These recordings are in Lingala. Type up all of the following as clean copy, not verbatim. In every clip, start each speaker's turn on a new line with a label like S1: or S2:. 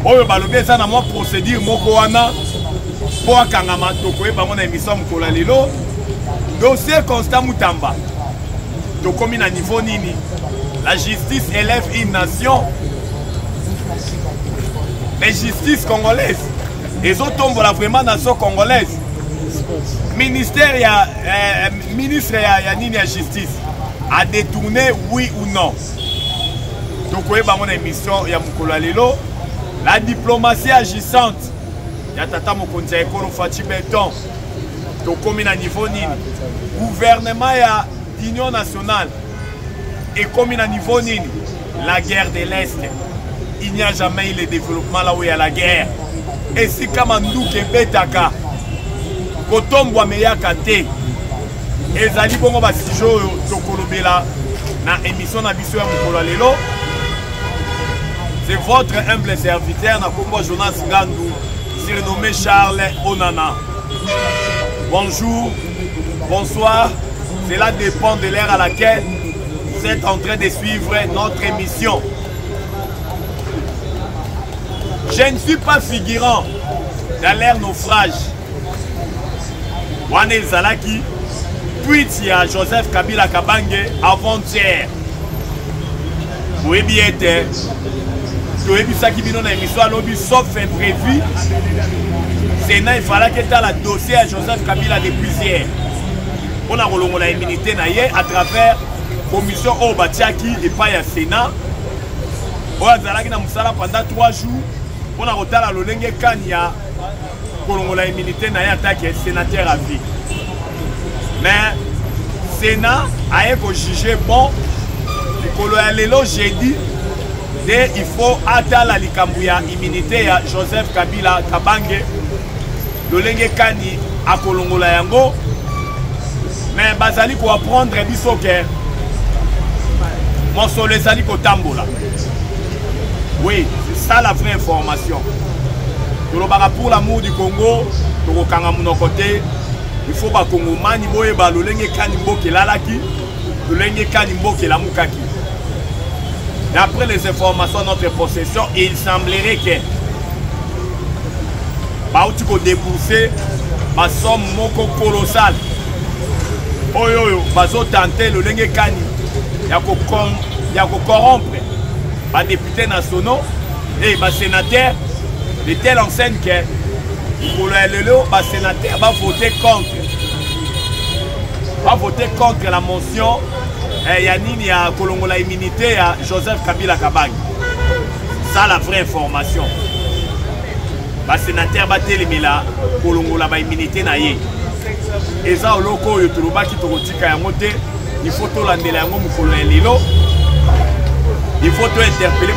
S1: oyo balobi eza na mwa procédure moko wana po akangama tokoyeba ngo na émission mokolo lelo dossier Constant Mutamba tokomi na niveau nini la justice élève une nation mais justice congolaise ezotombola vraiment nation congolaise ministère ya ministre ya nini ya justice a détourné oui ou non tokoyeba ngo na émission ya mokolo lelo la diplomatie agissante ya tata mokonzi ya ekolo Fachi Beton tokomi na niveau nini gouvernement ya union nationale ekomi na niveau nini la guerre de l'Est il n'y a jamais eu le développement là où il y a la guerre et si kama nduke betaka kotombwa meyaka te ezali bongo basijo oyo tokolobela na émission na biso ya mokolo lelo. C'est votre humble serviteur, Nakombo Jonas Ngandou, surnommé Charles Onana. Bonjour, bonsoir. Cela dépend de l'heure à laquelle vous êtes en train de suivre notre émission. Je ne suis pas figurant dans l'ère naufrage. Wane Zalaki, tweet à Joseph Kabila Kabange avant-hier. Oui, bien été. Toyebisaki bino na émission alobi sauf imprévu Sénat il fallait que dans la dossier à Joseph Kabila depuis hier on a kolongola immunité na ye à travers commission au batiaki et pas ya Sénat on a zalaki na musala pendant 3 jours on a kotala lolenge kanya kolongola immunité na ye attaque sénateur à vie mais Sénat a ko juger bon likolo ya lelo jeudi. Il faut attendre la likambuya immunité à Joseph Kabila Kabange lolenge kani a kolongola yango mais bazali ko apprendre biso ke mosolo ezali ko tambola. Oui, c'est ça la vraie information. Pour l'amour du Congo, tokokanga monoko te, il faut ba kongomani boyeba lolenge kani mboke lalaki lolenge kani mboke lamukaki. D'après les informations de notre possession, il semblerait que Baouti ko débourser ma somme moko colossale. Oyo bazo tenter le lenge kani ya ko corrompre ba députés nationaux et ba sénateur de telle enseigne que pour le ba sénateur va voter contre la motion Yanini a kolongola immunité à Joseph Kabila Kabange. Ça la vraie information. Le sénateur Batelemela kolongola ba immunité na ye. Et ça loko yo toloba ki tokotika yango te, il faut to landela yango mukolo lelo. Il faut to interpeller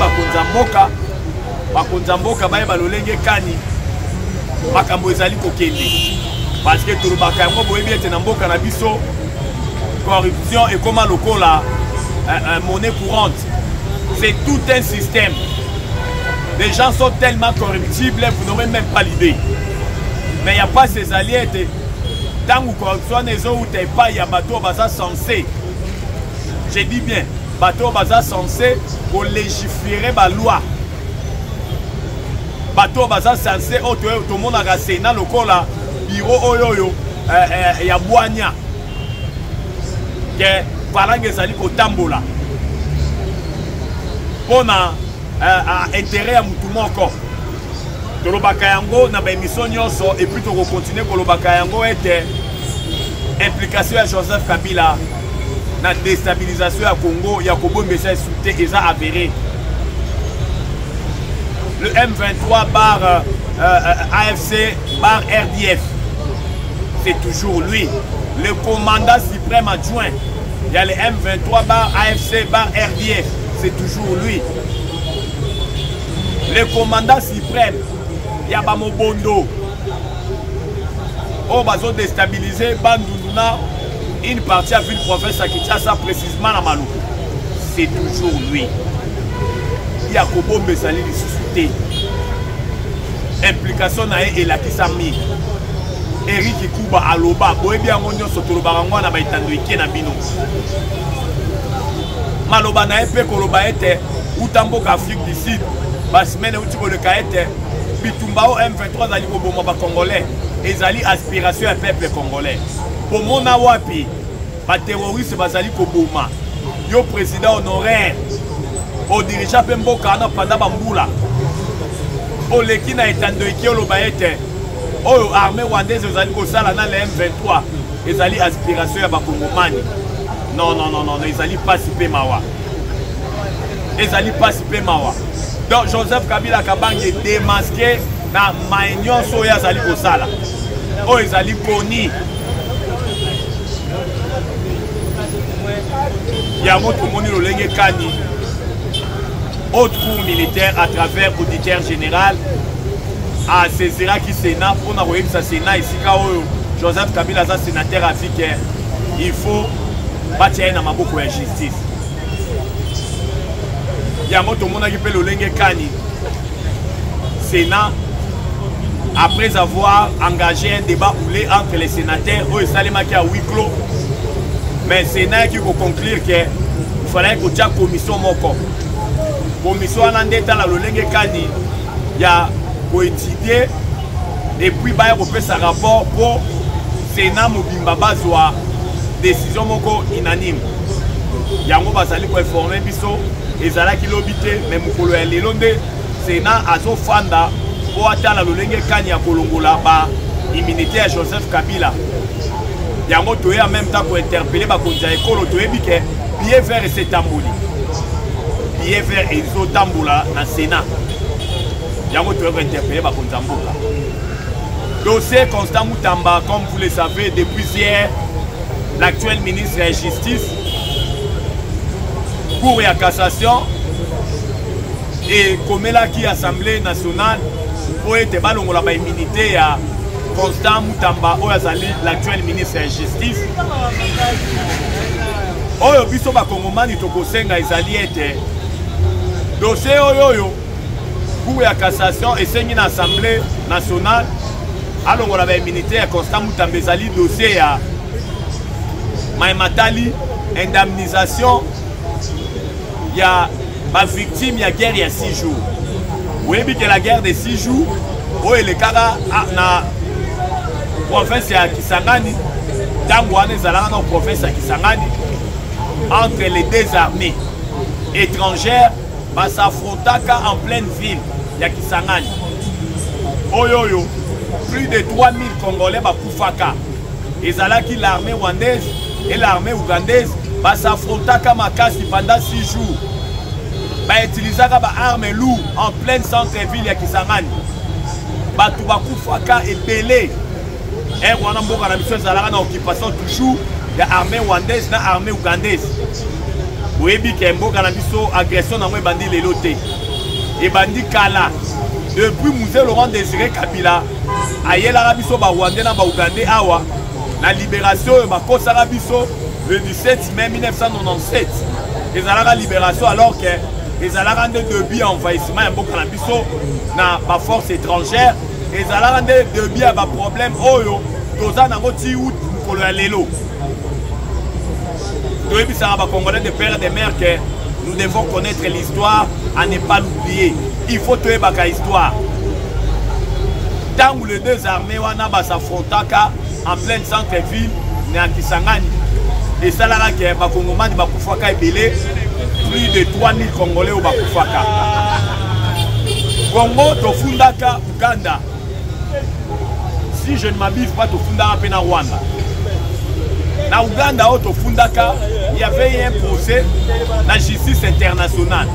S1: bakonza mboka baye balolenge kani makambo ezali kokende. Parce que toloba yango boyebi ete na mboka na biso corruption et comment le col a monnaie courante. C'est tout un système. Les gens sont tellement corruptibles, vous n'aurez même pas l'idée. Mais il n'y a pas ces alliés. Tant que corruption n'est pas, il y a bateau baza censé. Je dis bien, bateau baza censé pour légiférer la loi. Bateau baza censé, tout le monde a rassé dans le col là, bureau oyoyo, il y a boigna. Que Palangue Zali Kotambola pour intérêt à Moutoumoko. Tolobakayango na émission nyonso et puis to continuer Kolobakayango était implication à Joseph Kabila na déstabilisation à Congo, Yakobo Mbesa souté et ça avéré. Le M23 bar AFC bar RDF, c'est toujours lui. Le commandant suprême adjoint, il y a le M23 bar AFC bar RDF, c'est toujours lui. Le commandant suprême, il y a Bamobondo. On va déstabiliser Bandunduna, une partie à ville province à Kinshasa, précisément à Malou. C'est toujours lui. Il y a Kobo Mbesali de susciter. Implication et la Kisami. Eric Kuba Aloba, Boébia Monyo Sotolobarango na Baitandouike na Bino. Maloba na Epe Koloba était Outamboka Afrique du Sud. basimene uti koleka ete bitumba o M23 azali koboma bacongolais ezali aspiration ya peuple congolais bomona wapi baterroriste bazali koboma yo président honoraire odirija mpe mboka wana panda bambula oleki na etandoki oloba ete oyo armée rwandaise ezali kosala na le M23 ezali aspiration ya bakongomani. Non, ezali pasi mpe mawa. Ezali pasi mpe mawa. Donc Joseph Kabila Kabange démasqué na maignon oyo azali kosala. Oyo ezali poni. Yango tomoni lolenge kani. Haute cour militaire à travers auditeur général à saisira qui Sénat pour na koyebisa Sénat ici oyo Joseph Kabila za sénateur africain. Il faut batia na maboko ya justice. Yango tomonaki mpe lolenge kani Sénat après avoir engagé un débat houlé entre les sénateurs oyo esalemaki à huis clos, mais Sénat qui conclure que il fallait que tia commission moko commission wana nde etala lolenge kani ya koétudier et puis baya kopesa rapport pour Sénat mobimba bazwa décision moko unanime. Yango bazali ko informer biso ezalaki lobi te mais mokolo ya lelo nde Sénat azofanda po atala lolenge kani ya kolongola ba immunité ya Joseph Kabila. Yango toye en même temps ko interpeller bakonzi ya ekolo toyebi ke pied vert esetamboli pied vert ezotambola na Sénat. Yango toye ko interpeller bakonzi ya mboka. Dossier Constant Moutamba, comme vous le savez, depuis hier, l'actuel ministre de la Justice, Cour et Cassation, et comme qui Assemblée nationale, pour être ballon la immunité à Constant Moutamba, l'actuel ministre de la Justice. Oyo biso ba Kongomani tokosenga ezali ete dossier oyo Cour et Cassation et c'est une Assemblée nationale. Alors on avait immunité à Constant Moutamba ezali dossier à Maïmatali, indemnisation, il y a ma victime, il y a guerre il y a 6 jours. Vous voyez que la guerre de 6 jours, où le cara na province à Kisangani, Tangouane Zalana dans province à Kisangani, entre les deux armées étrangères, bah s'affrontaka en pleine ville, il y a Kisangani. Oyoyo, plus de 3000 Congolais bah Koufaka. Et Zalaki l'armée rwandaise et l'armée ougandaise s'affrontaient pendant 6 jours. Ils utilisaient des armes lourdes en plein centre-ville à Kisangani. Ils ont été belés. Et on a une occupation toujours de l'armée rwandaise et de l'armée ougandaise. Vous voyez qu'il y a une agression dans les bandits de l'OT. Et bandits Kala. Depuis Musée Laurent Désiré Kabila, il y a des Rwandais et Ougandais. La libération le 17 mai 1997. Ils ont la libération alors que ils ont rendu début à envahissement dans la force étrangère. Ils ont rendu début à un problème. Congolais de père et de mère que nous devons connaître l'histoire à ne pas l'oublier. Il faut tuer la histoire. Tant que les deux armées s'affrontent en plein centre-ville, à Kisangani. Et ça là, les Congolais bakufaka ebele, plus de 3000 Congolais au bakufaka. Congo tofundaka Uganda. Si je ne m'abuse pas, tofundaka pe na Rwanda. Na Uganda au tofundaka, il y avait un procès na justice internationale.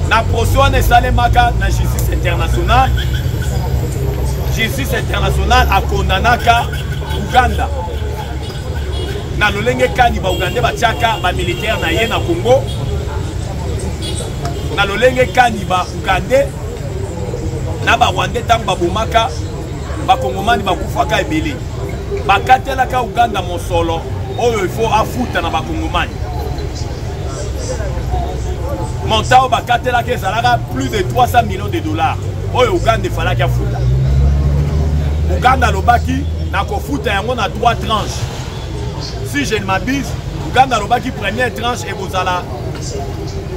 S1: Na procès on esalemaka na justice internationale. Justice internationale a condamnaka Uganda. Na lolenge kani ba Uganda batiaka ba militaire na ye na Congo. Na lolenge kani ba Uganda na ba Rwanda tango ba bomaka ba Kongomani ba kufaka ebele. Ba katelaka Uganda mosolo oyo il faut afuta na ba Kongomani. Montao ba katelaka ezalaka plus de 300 millions de dollars. Oyo Uganda falaki afuta. Uganda lobaki na kofuta yango na 3 tranches. Si je ne m'abuse, Uganda lobaki première tranche et vous allez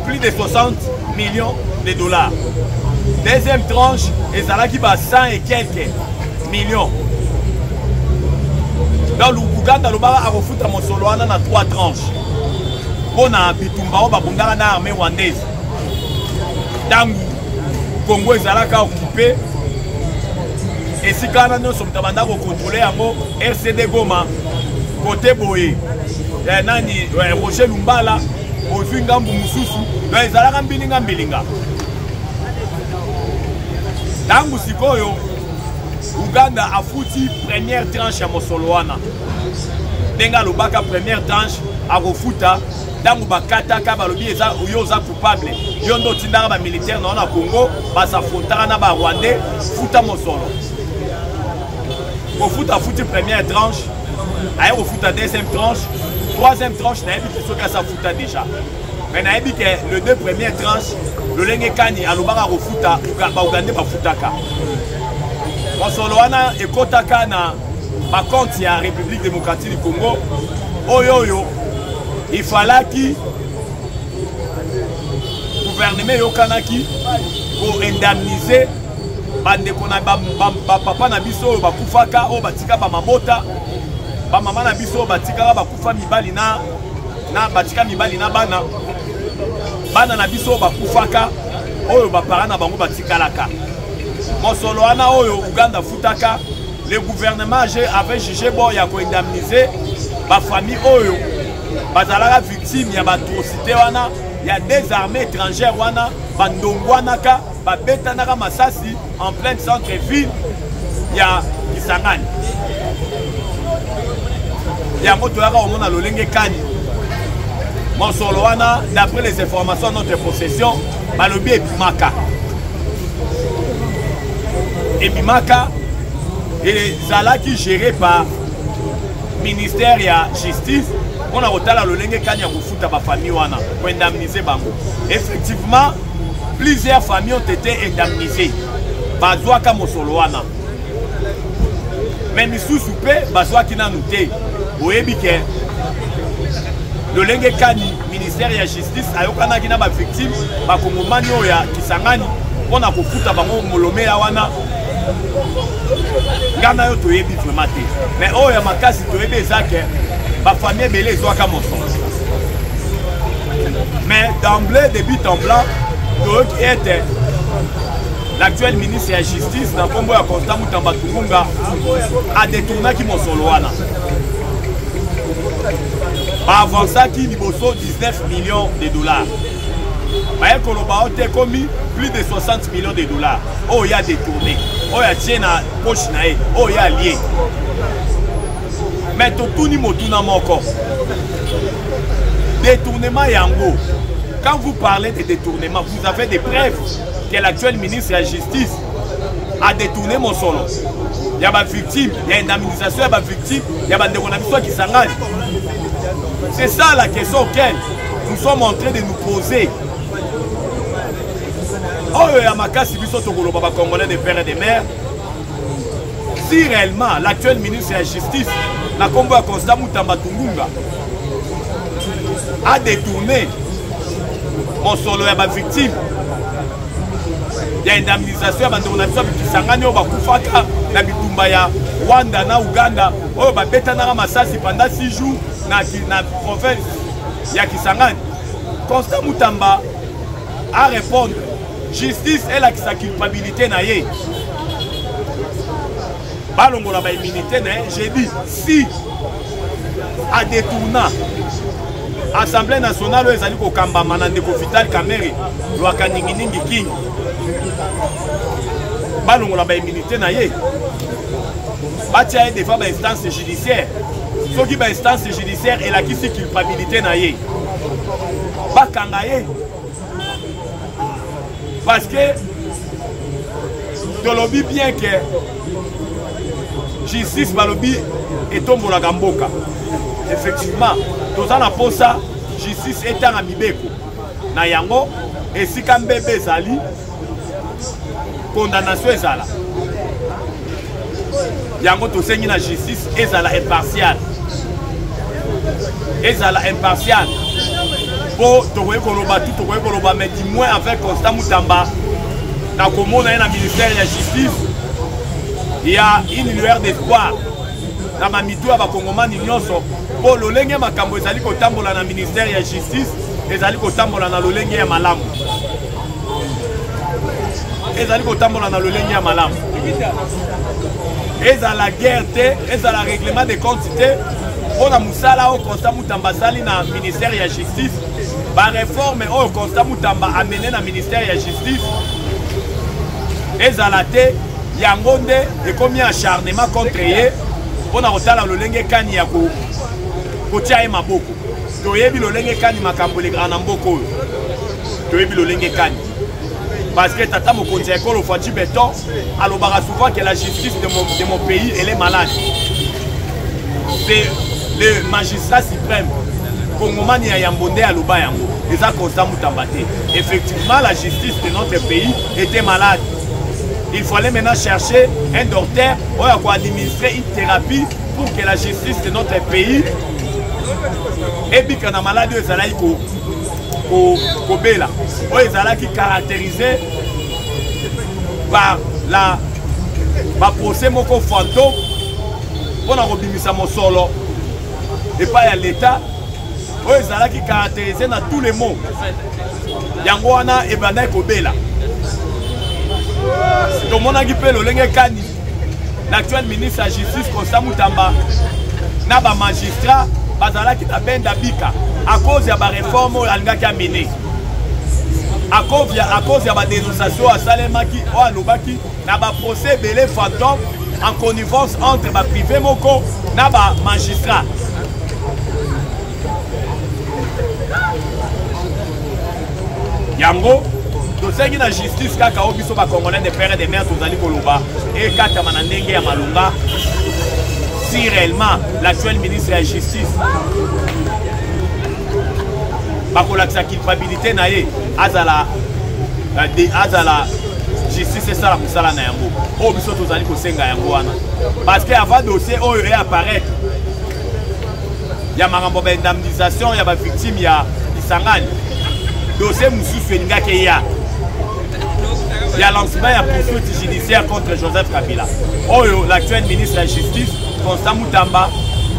S1: plus de 60 millions de dollars. Deuxième tranche, ezalaki ba 100 et quelques millions. Dans l'Ouganda, le bar a refoutu à Mosoloana dans 3 tranches. On a bitumba au babundara na armée rwandaise. Dans Congo, ezalaka occupé. Et si quand nous sommes en contrôler RCD Goma, côté Boé, Nani, Roger Lumbala, Ozinga Mumususu, donc ezalaka mbilinga mbilinga. Tangu sikoyo Uganda a foutu première tranche à Mosoloana. Denga lobaka première tranche à refuta. Tangu bakata ka balobi eza oyoza coupable. Yondo tindara ba militaire na Congo, ba s'affrontara na ba Rwandais, futa Mosolo. Refuta foutu première tranche, aye refuta deuxième tranche, troisième tranche na ebi que ça futa déjà. Mais na ebi que le 2 premières tranches, le lenge kani alobaka refuta ba Uganda ba futaka. Mosoloana ekotaka na ba compte ya République démocratique du Congo. Oyoyo, il fallait que le gouvernement yokanaki pour indemniser bandeko na papa na biso bakufaka o batika ba mabota ba mama na biso batika bakufa mibali na batika mibali na bana na biso bakufaka oyo ba parana na bango batikalaka. Mosoloana oyo Uganda futaka, le gouvernement avait jugé bon ya ko indemniser ba famille oyo bazalaka victime ya batrocité wana ya des armées étrangères wana bandongwana ka babetanaka masasi en plein centre-ville ya Kisangani. Yango toyaka omona lolenge kani Mosoloana, d'après les informations de notre possession, balobi ebimaka. Ebimaka ezalaki géré par ministère ya justice. On a retard le lenge kanya kufuta ba famille wana pour indemniser bango. Effectivement, plusieurs familles ont été indemnisées. Bazwaka Mosoloana. Mais misusu pe bazwaki na nuté. Oyebi ke le lenge kani ministère ya justice ayokana kina ba victime ba kongomani oya Kisangani pona kufuta bango molomela wana. Ngana yo toyebi vraiment te. Mais oya makasi toyebi ezake ba famille belé ezwaka Mosolo. Mais d'emblée de but en blanc, donc était l'actuel ministre de la Justice dans Congo ya Constant Mutamba Tungunga a détourné qui Mosoloana. Avant ça, qui liboso 19 millions de dollars. Baye Koloba a commis plus de 60 millions de dollars. Oh, il y a détourné. Oh, il y a tien na poche nae. Oh, il y a lié. Mais tout ni motuna moko. Détournement yango. Quand vous parlez de détournement, vous avez des preuves que l'actuel ministre de la Justice a détourné Mosolo. Il y a des victimes, il y a une indemnisation, il y a des victimes, il y a des gens qui s'engagent. C'est ça la question auquel nous sommes en train de nous poser. Oh, il y a Makasi Bisoto Baba Congolais des pères et des mères. Si réellement l'actuel ministre de la Justice, la Congo à Constant Mutamba Tungunga, a détourné Mosolo, il y a des victimes. Il y a une indemnisation, il y a des gens qui s'engagent, il y a des gens Rwanda na Uganda, oh ba betana masasi pendant 6 jours na province ya Kisangani. Constant Mutamba a répondre justice est la sa culpabilité na ye. Balongo la ba immunité na j'ai dit si a détourna Assemblée nationale ezali ko kamba manande ko Vital Kamerhe lo akaningi king. Balongo la ba immunité na ye. Batia devant l'instance judiciaire. Ce qui est l'instance judiciaire et la qui c'est culpabilité naïe. Pas kangaye. Parce que le lobby bien que justice le lobby est tombé la gamboka. Effectivement, tout ça n'a pas ça. Justice est en amibeko. Na yango et si quand bébé zali condamnation est là. Yango to sengi na justice ezala impartial. Ezala impartial. Po to koyeba tout to koyeba mais du moins avec Constant Mutamba na komona na ministère de la justice il y a une lueur d'espoir na mamitu ya bakongomani nyonso po lolenge makambo ezali kotambola na ministère ya justice ezali kotambola na lolenge ya malamu ezali kotambola na lolenge ya malamu ezala guerre te ezala règlement de compte te mpona mosala oyo Constant Mutamba asali na ministère ya justice bareforme oyo Constant Mutamba amene na ministère ya justice ezala te yango nde ekomi acharnement contre ye mpona kotala lolenge kani ya kotia ye maboko toyebi lolenge kani makambo elekaka na mboka oyo toyebi lolenge kani parce que tata mokonzi ya ekolo Fatou Beton alobaka souvent que la justice de mon pays elle est malade. C'est le magistrat suprême Kongomani ya Yambonde aloba yango eza Constant Mutamba te. Effectivement la justice de notre pays était malade. Il fallait maintenant chercher un docteur pour administrer une thérapie pour que la justice de notre pays et puis quand la maladie ezalaki kobela oyo ezalaki caractérisé par la procès moko fantôme mpona kobimisa mosolo epai ya l'état oyo ezalaki caractérisé na tous les mots yango wana ebandaki kobela tomonaki mpe lolenge kani l'actuel ministre ya justice Constant Mutamba na bamagistrat bazalaki na benda bika à cause ya bareforme oyo alingaki amene à cause ya badénonciation asalemaki oyo alobaki na baprocès ebele fantôme en connivence entre baprivé moko na bamagistrat yango tosengi na justice kaka oyo biso bacongolais de père et de mère tozali koloba ekatama na ndenge ya malonga si réellement l'actuel ministre de la justice bakolakisa culpabilité na ye azala justice esala mosala na yango oyo biso tozali kosenga yango wana parce que avant dossier oyo eapparaître ya makambo baindemnisation ya bavictime ya Kisangani dossier mosusu elingaki eya ya lancement ya poursuite judiciaire contre Joseph Kabila oyo l'actuel ministre de la justice Constant Mutamba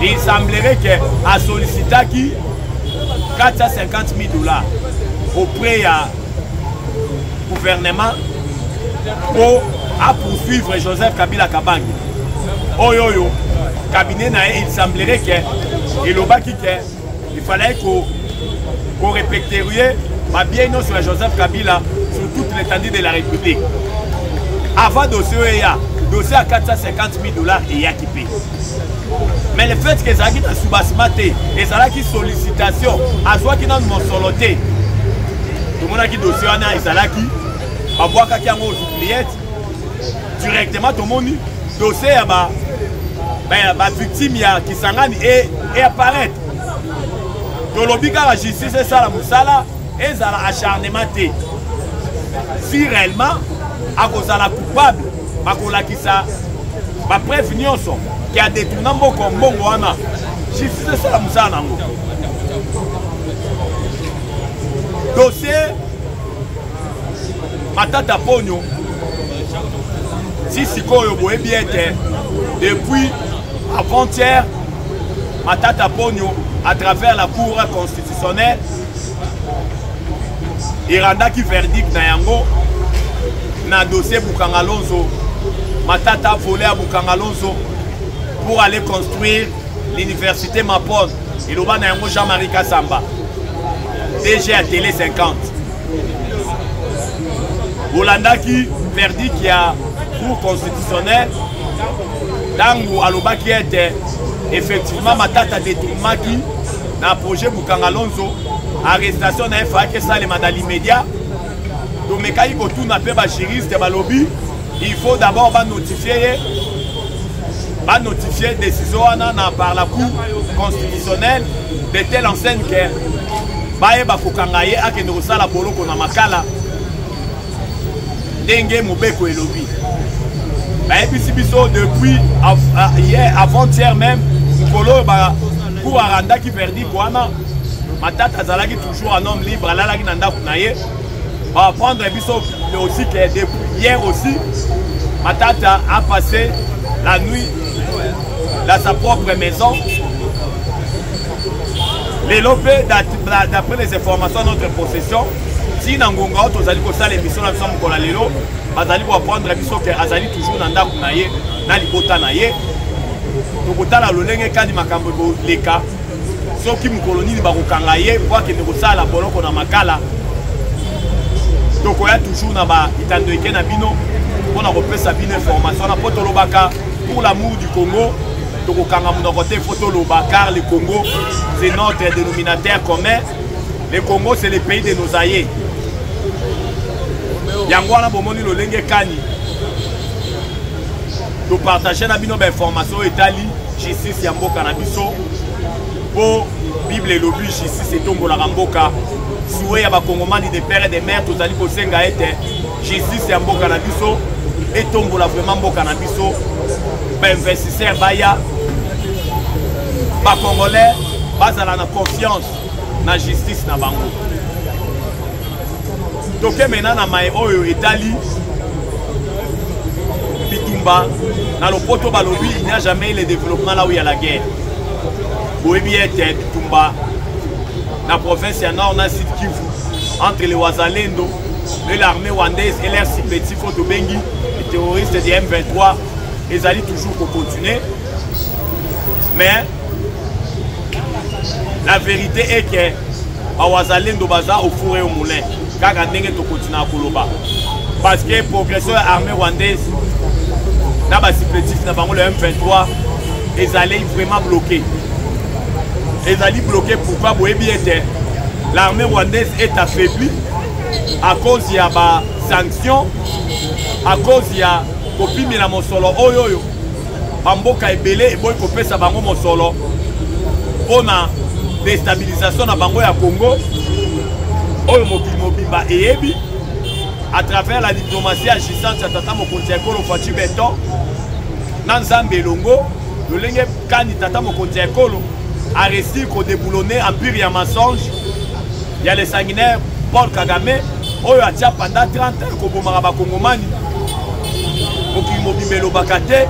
S1: il semblerait que a sollicitaki 450 000 $ auprès du gouvernement pour poursuivre Joseph Kabila Kabangi. Oyo, cabinet il semblerait que il fallait qu'on répertorie bien sur Joseph Kabila sur toute l'étendue de la République. Avant dossier à 450 000 $ et y a qui paye. Mais le fait que Zaki a sous-bassement, et Zaki sollicitation, à soi qui n'a pas soloté, tout le monde qui dossier et Zaki, à voir qu'il y a un directement tout le monde dossier à victime qui s'engage et apparaître. Dans le la justice, c'est ça la moussala, et ça la acharnement. Si réellement, à cause de la coupable, à cause de ça, ma prévention qui a détourné beaucoup comme bon wana justice c'est la moussa nango dossier Matata Ponyo si sikoyo boye bien depuis avant-hier Matata Ponyo à travers la cour constitutionnelle iranda qui verdict na yango na dossier Bukangalonzo Matata volé à Bukangalonzo pour aller construire l'université Mapon. Il y a Jean-Marie Kassamba. DG à Télé 50. Olanda qui verdict qu'il y a cour constitutionnelle. Dans Aloba qui était effectivement Matata détournement qui dans le projet Bukangalonzo. Arrestation n'a pas que ça les mandats immédiats. Donc mes cas ils n'a pas juriste de lobby. Il faut d'abord notifier décision par la Cour constitutionnelle de telle enseigne que Baeba Kokangaye a que nous la bolo qu'on a makala Dengue Mobeko et lobby. Depuis hier, avant-hier même, Kolo pour Aranda qui verdi Kouana, Matata Zalagi toujours un homme libre, Alalagi Nanda Kunaye, On va prendre aussi que depuis hier aussi, Matata a passé la nuit dans sa propre maison. Les lopés, d'après les informations de notre possession, si Nangonga, nous allons faire l'émission de la Lelo, nous allons prendre l'émission que Azali toujours dans le Naye, dans le Bota Naye. Nous allons faire le cas de Makambo Leka. Ceux qui nous colonisent, nous allons faire pour que nous allons faire la Boloko Makala. Donc, il y a toujours Itandoike Nabino pour nous repérer sa information. Pour l'amour du Congo, donc côté photo car le Congo, c'est notre dénominateur commun. Le Congo, c'est le pays de nos aïeux. Yangwana Bomoni Lolenge Kani. Nous partageons nos informations Italie, justice Yamboka Nabiso. Pour Bible et l'obus, justice et Tombo la Ramboka. Souhait à Bakongomani des pères et des mères, tous allés au Senga était justice Yamboka Nabiso. Et Tombo la vraiment Boka Nabiso. Investisseur Baya. Congolais, base à la confiance dans la justice na bango. Donc maintenant na mai oyo Italie Bitumba dans le poto balobi il n'y a jamais le développement là où il y a la guerre. Boebi était Bitumba na province ya nord na Sud Kivu entre les Wazalendo et l'armée rwandaise et leurs six petits photo bengi les terroristes de M23 ils allaient toujours pour continuer. Mais la vérité est que Wazalendo baza au four et au moulin. Car on continue à Koloba. Parce que la progression de l'armée rwandaise, dans le supplétif, le M23, ils allaient vraiment bloquer. Ils allaient bloquer pourquoi l'armée rwandaise est affaiblie à cause de des sanctions, à cause de la copie de la Mosolo. Oyoyo. Bamboka ebele et boy copé sa bango Mosolo. On a déstabilisation na bango ya Congo oyo mokili mobimba eyebi à travers la diplomatie agissante ya tata mokonzi ya ekolo Fachi Beton na Nzambe Elongo lolenge kani tata mokonzi ya ekolo a réussi ko déboulonner empire ya mensonge ya le sanguinaire Paul Kagame oyo atia pendant 30 ans ko bomaka ba Kongomani mokili mobimba elobaka te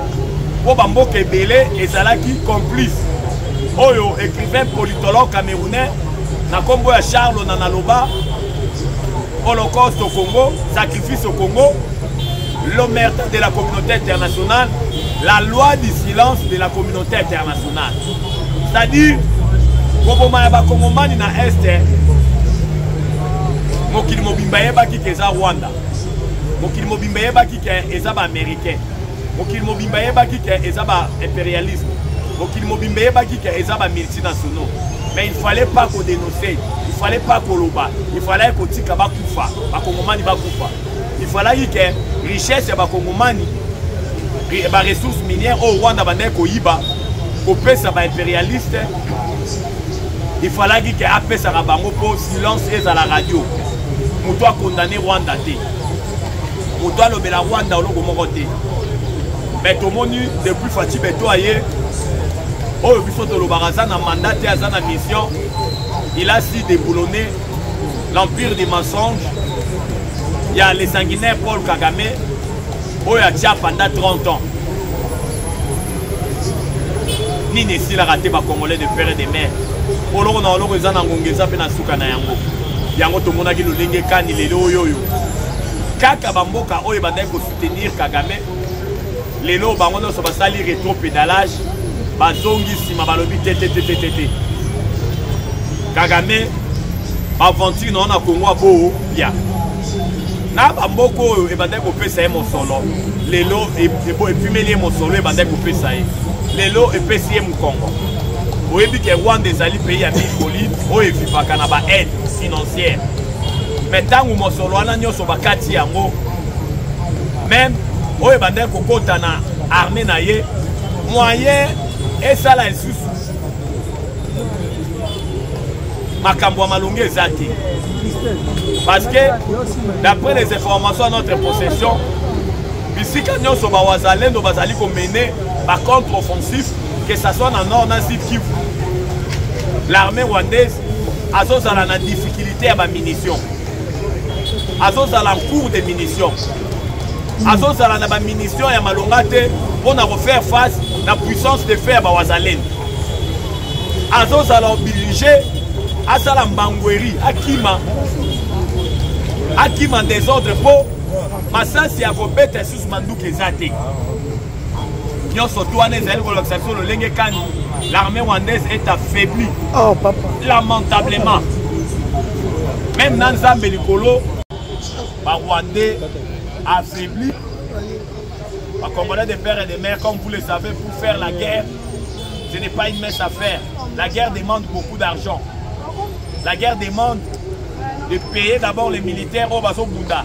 S1: po bamboka ebele ezalaki complice. Oyo, écrivain politologue camerounais, na Congo ya Charles Nanaloba, Holocauste au Congo, sacrifice au Congo, l'omerta de la communauté internationale, la loi du silence de la communauté internationale. C'est-à-dire, Koboma ya Bakongomani na Est, mokili mobimba yebaki ke eza Rwanda, mokili mobimba yebaki ke eza ba américain, mokili mobimba yebaki ke eza ba impérialisme. Mais il ne fallait pas qu'on dénonce, il ne fallait pas qu'on loba, il fallait qu'on tika bakufa, bakongomani bakufa. Il fallait que richesse ya bakongomani, ba ressources minières au Rwanda bande ko yiba, ko pesa ba impérialiste. Il fallait que apesa ka bango po silence et à la radio. Muto a condamné Rwanda te. Muto a lobela Rwanda oloko moko te. Mais tout le monde depuis Fachi Beton aye oh, il faut que le Barazan a mandaté à sa mission. Il a su déboulonner l'empire des mensonges. Il y a les sanguinaires Paul Kagame. Oh, il y a pendant 30 ans. Ni Nessi l'a raté par Congolais de père et de mère. Pour l'on a l'eau, ils ont un peu de soukana yango. Yango to monaki le lenge kani le yoyo. Kaka bamboka oh, il va soutenir Kagame. Les lots, on va salir rétro-pédalage. Bazongi sima balobi tete. Kagame aventure na Congo bo bia. Na bamboko e bande ko pesa e mosolo. Lelo e puis melie mosolo e bande ko pesa e. Lelo e pesi e Congo. Oyebi ke Rwanda ezali pays ya Mikoli o e vivaka na ba aide financière. Mais tangu mosolo ana nyoso bakati yango. Même o e bande ko kota na armée na ye moyen. Et ça là, Makambo Malongé Zati. Parce que, d'après les informations à notre possession, ici, quand nous sommes à Wazalendo, nous allons mener par contre-offensif, que ce soit dans le nord, dans le sud Kivu. L'armée rwandaise a une difficulté à la munition. azozala en cours de munitions. Azozala na ba munitions ya malonga te pour refaire face à la puissance de fer ba wazalendo. Azozala obligé à sala mbangweri akima désordre po masasi ya kobeta sous manduka ezate. Nyonso toane ezali kolakisation lolenge kani l'armée rwandaise est affaiblie.
S2: Oh papa.
S1: Lamentablement. Même dans Nzambe likolo ba Rwandais affaibli. Les Congolais de père et de mère, comme vous le savez, pour faire la guerre, ce n'est pas une mince affaire. La guerre demande beaucoup d'argent. La guerre demande de payer d'abord les militaires au Bazo Bunda,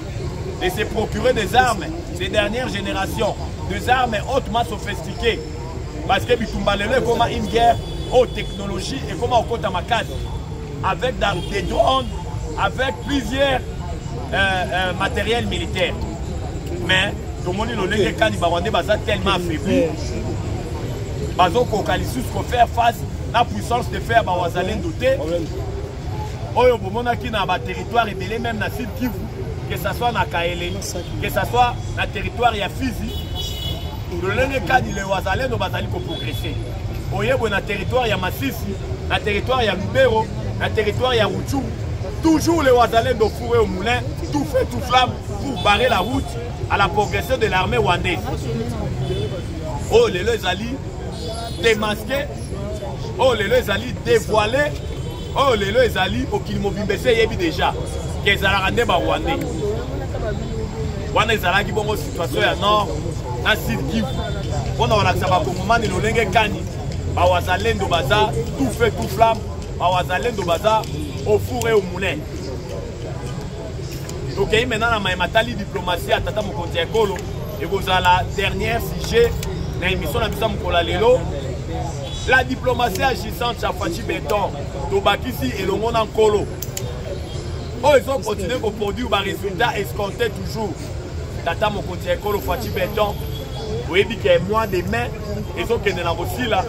S1: de se procurer des armes, ces dernières générations, des armes hautement sophistiquées. Parce que Bitumbalele est comme une guerre haute technologie et comme au côté Makad, avec des drones, avec plusieurs matériels militaires. Mais tout le monde dit que les Rwandais sont tellement affaiblis. Ils ont faire face à la puissance de faire les dotés. Oyo bomona ki na ba territoire rebelle même na Sud Kivu, que ça soit na Kaele, que ça soit na territoire ya Fizi, le kani le wazalendo bazali ko progresser. Oyebo na territoire ya Masisi, na territoire ya Lubero, na territoire ya Rutshuru, toujours les wazalendo fourrés au moulin, tout fait tout flamme pour barrer la route à la progression de l'armée rwandaise. Oh les alliés démasqués, oh les alliés dévoilés. Oh, les alliés, au Kilimobimbese, il y a déjà que ça a rendu Rwandais. Rwanda est à la situation à nord, à Sud Kivu. On a un Congolais qui est en Kani, Bawazalendo Baza, tout fait tout flamme, Bawazalendo Baza, au four et au moulin. Donc, maintenant, on a une diplomatie à Tata Mokonti Ekolo, et vous avez la dernière sujet, dans l'émission de la Mokola Lelo. La diplomatie agissante à Fachi Béton, Tobakisi et le monde en colo. Oh, ils ont continué à produire des résultats escomptés toujours. Tata Mokonti Ekolo, Fachi Béton, vous voyez qu'il y a moins de mains, ils ont qu'une aussi là.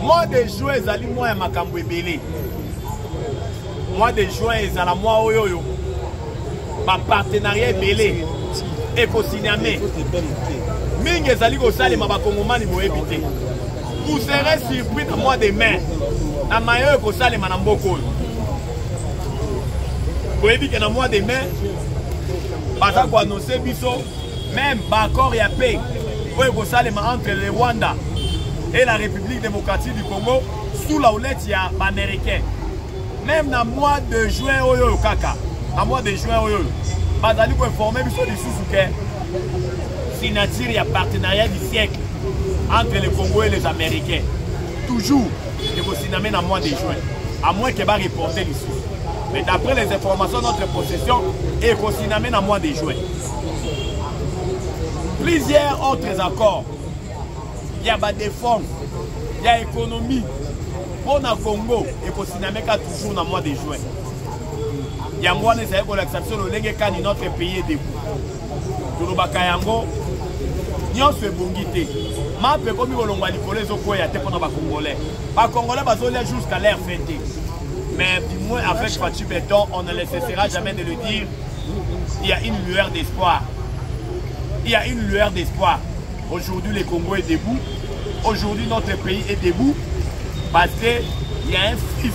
S1: Moins de juin, ils allaient moins à Makambo Ebele. Moins de juin, ils allaient moins au yo-yo. Ma partenariat Ebele, Éco-Signamé. Ming, ils allaient au Salé, ma Bakongomani, vous éviter. Vous serez surpris dans le mois de mai. Dans le maillot, vous allez m'en beaucoup. Vous voyez que dans le mois de mai, parce qu'on a annoncé même d'accord et à paix. Vous allez entre le Rwanda et la République démocratique du Congo sous la houlette américaine. Même dans le mois de juin, dans le mois de juin, vous allez vous informer sur les sous-souquets. Signature et partenariat du siècle entre les Congolais et les Américains. Toujours, il faut signaler dans le mois de juin. À moins qu'il va reporter l'issue. Mais d'après les informations de notre possession, il faut signaler dans le mois de juin. Plusieurs autres accords. Il y a des défense, il y a économie. Pour le Congo, il faut signaler toujours dans le mois de juin. Il y a moins l'exception de notre pays est debout. Tout le Bakayango, nyonso ebongi te. Mape komi kolongwa likolo ezokwea te mpona Congolais. Congolais bazolia jusqu'à l'air fêté. Mais du moins avec Fachi Béton, on ne cessera jamais de le dire. Il y a une lueur d'espoir. Il y a une lueur d'espoir. Aujourd'hui, le Congo est debout. Aujourd'hui, notre pays est debout. Parce qu'il y a un fils,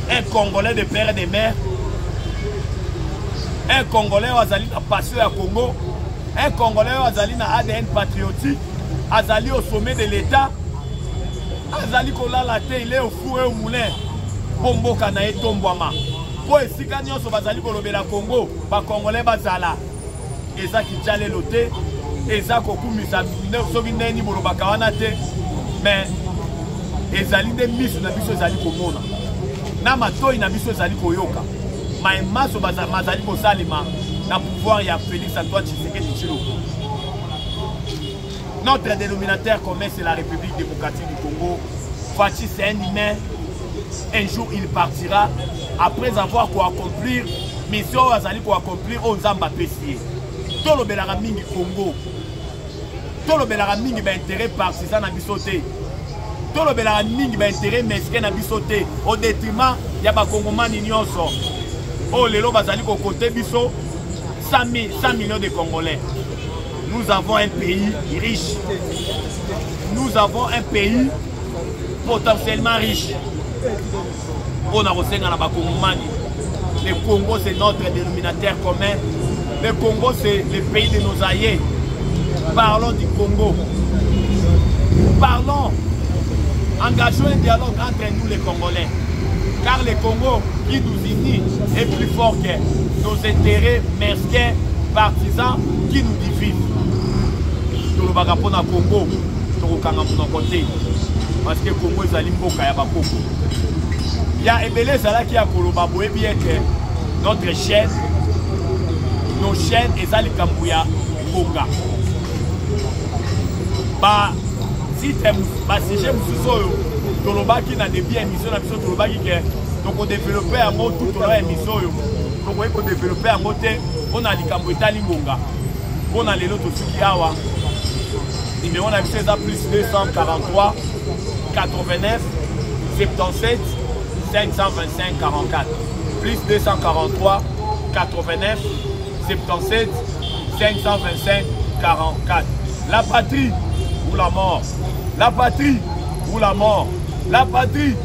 S1: un Congolais de père et de mère, un Congolais qui a passé à Congo, un Congolais qui a ADN patriotique, Azali au sommet de l'État, Azali kola la tête, il est au four et au moulin, Bombo Kanae Tombouama. Pour essayer que Bazali kolobela Congo, les Congolais bazala, Eza Kichale Lote, Eza Kokumisa, Sobineni Bolobakawanate, mais Ezali de miso na biso ezali komona. Na matoi na biso ezali koyoka. Maemaso bazali kosalema na pouvoir ya Félix Antoine Tshisekedi Tshilombo. Notre dénominateur commun c'est la République démocratique du Congo. Fachi c'est un humain. Un jour il partira après avoir accomplir mission azali ko accomplir au Nzamba Pesier. Tolo belaka mingi Congo. Tolo belaka mingi ba intérêt partisan na biso te. Tout le monde a intérêt mesquin à bisoter au détriment de Bakongomani nyonso. Oh, lelo bazali ko côté biso 100 millions de Congolais. Nous avons un pays riche. Nous avons un pays potentiellement riche. On a reçu dans la Bakongomani. Le Congo, c'est notre dénominateur commun. Le Congo, c'est le pays de nos aïeux. Parlons du Congo. Parlons. Engageons un dialogue entre nous les Congolais. Car le Congo qui nous unit est plus fort que nos intérêts mesquins, partisans qui nous divisent. Tout le bagapon à Congo, tout le Kangamou côté. Parce que le Congo est à l'imboka ya bakoko. Il y a Ebele Zala qui a Kolobabo et bien que notre chaîne, nos chaînes et Zali Kambouya Boga. Bah, si tu j'aime ce Tolobaki n'a des biens émissions, Tolobaki qui est donc on développe un mot tout au long émission. Donc on développe un mot, on a les Kambouya Limbonga. On a les lots de Sukiawa. Numéro on a fait ça plus 243 89 77 525 44 plus 243 89 77 525 44. La patrie ou la mort, la patrie ou la mort, la patrie